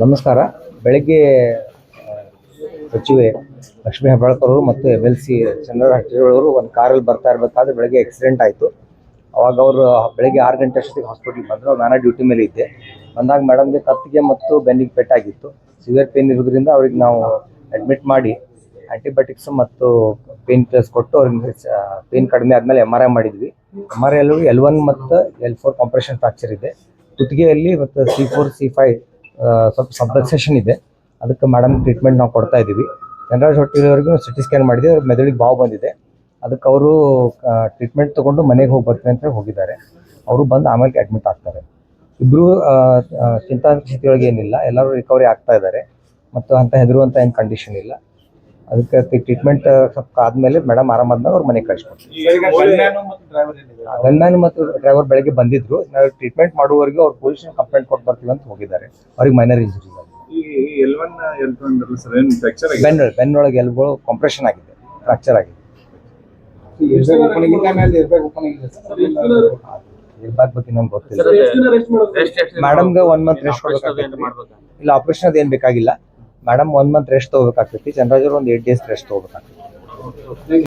ನಮಸ್ಕಾರ. ಬೆಳಗ್ಗೆ ಸಚಿವೆ ಲಕ್ಷ್ಮೀ ಹೆಬ್ಬಾಳ್ಕರ್ ಅವರು ಮತ್ತು MLC ಚಂದ್ರ ಹಟ್ಟಿಯವರು ಒಂದು ಕಾರಲ್ಲಿ ಬರ್ತಾ ಇರಬೇಕಾದ್ರೆ ಬೆಳಗ್ಗೆ ಆಕ್ಸಿಡೆಂಟ್ ಆಯಿತು. ಅವಾಗ ಅವರು ಬೆಳಗ್ಗೆ 6 ಗಂಟೆ ಅಷ್ಟೊತ್ತಿಗೆ ಹಾಸ್ಪಿಟ್ಲಿಗೆ ಬಂದರು. ನಾನು ಡ್ಯೂಟಿ ಮೇಲೆ ಇದ್ದೆ. ಬಂದಾಗ ಮೇಡಮ್ಗೆ ಕತ್ತಿಗೆ ಮತ್ತು ಬೆನ್ನಿಗೆ ಪೆಟ್ಟಾಗಿತ್ತು. ಸಿವಿಯರ್ ಪೇನ್ ಇರೋದ್ರಿಂದ ಅವ್ರಿಗೆ ನಾವು ಅಡ್ಮಿಟ್ ಮಾಡಿ ಆ್ಯಂಟಿಬಯೋಟಿಕ್ಸ್ ಮತ್ತು ಪೇನ್ ಕಿಲ್ಲರ್ಸ್ ಕೊಟ್ಟು ಅವ್ರಿಗೆ ಪೇನ್ ಕಡಿಮೆ ಆದಮೇಲೆ MRI ಮಾಡಿದ್ವಿ. MRI L1 ಮತ್ತು L4 ಕಾಂಪ್ರೆಷನ್ ಫ್ರಾಕ್ಚರ್ ಇದೆ. ಕುತ್ತಿಗೆಯಲ್ಲಿ ಮತ್ತು C4 C5 ಸ್ವಲ್ಪ ಸಬ್ಲಕ್ಸೇಷನ್ ಇದೆ. ಅದಕ್ಕೆ ಮೇಡಮ್ ಟ್ರೀಟ್ಮೆಂಟ್ ನಾವು ಕೊಡ್ತಾ ಇದ್ದೀವಿ. ಚಂದ್ರರಾಜ್ ಹೊಟ್ಟಿಯವರೆಗೂ CT ಸ್ಕ್ಯಾನ್ ಮಾಡಿದ್ವಿ. ಅವ್ರ ಮೆದುಳಿಗೆ ಬಾವು ಬಂದಿದೆ. ಅದಕ್ಕೆ ಅವರು ಟ್ರೀಟ್ಮೆಂಟ್ ತೊಗೊಂಡು ಮನೆಗೆ ಹೋಗಿ ಬರ್ತೀನಿ ಅಂತ ಹೋಗಿದ್ದಾರೆ. ಅವರು ಬಂದು ಆಮೇಲೆ ಅಡ್ಮಿಟ್ ಆಗ್ತಾರೆ. ಇಬ್ಬರು ಚಿಂತಾಸ್ಥಿತಿಯೊಳಗೆ ಏನಿಲ್ಲ, ಎಲ್ಲರೂ ರಿಕವರಿ ಆಗ್ತಾ ಇದ್ದಾರೆ ಮತ್ತು ಅಂತ ಹೆದರುವಂಥ ಏನು ಕಂಡೀಷನ್ ಇಲ್ಲ. ಅದಕ್ಕೆ ಟ್ರೀಟ್ಮೆಂಟ್ ಸ್ವಲ್ಪ ಆದಮೇಲೆ ಮೇಡಮ್ ಆರಾಮಾದ್ಮೇಲೆ ಅವ್ರ ಮನೆಗೆ ಕಳಿಸ್ಕೊಡ್ತೀವಿ. ಗನ್ಮ್ಯಾನ್ ಮತ್ತು ಡ್ರೈವರ್ ಬೆಳಗ್ಗೆ ಬಂದಿದ್ರು. ನಾವು ಟ್ರೀಟ್ಮೆಂಟ್ ಮಾಡುವವರೆಗೂ ಅವ್ರು ಪೊಲೀಸ್ ಕಂಪ್ಲೇಂಟ್ ಕೊಟ್ಟು ಬರ್ತೀವಿ ಅಂತ ಹೋಗಿದ್ದಾರೆ. ಅವ್ರಿಗೆ ಮೈನರ್ ಇಂಜುರಿ ಬೆನ್ನೊಳಗೆ ಎಲ್ಬೋ ಕಾಂಪ್ರೆಷನ್ ಆಗಿದೆ, ಫ್ರಾಕ್ಚರ್ ಆಗಿದೆ. ಇರ್ಬೇಕು ಬಗ್ಗೆ ನಮ್ಗೆ ಗೊತ್ತಿಲ್ಲ. ಮೇಡಮ್ಗೆ 1 ಮಂತ್ ರೆಸ್ಟ್ ಕೊಡಬೇಕಾಗ್ತೈತಿ. ಇಲ್ಲ, ಆಪರೇಷನ್ ಅದೇನು ಬೇಕಾಗಿಲ್ಲ. ಮೇಡಮ್ 1 ಮಂತ್ ರೆಸ್ಟ್ ತೊಗೋಬೇಕಾಗ್ತೈತಿ. ಚಂದ್ರರಾಜ್ ಅವರು ಒಂದು 8 ಡೇಸ್ ರೆಸ್ಟ್ ತೊಗೋಬೇಕಾಗ್ತೈತಿ.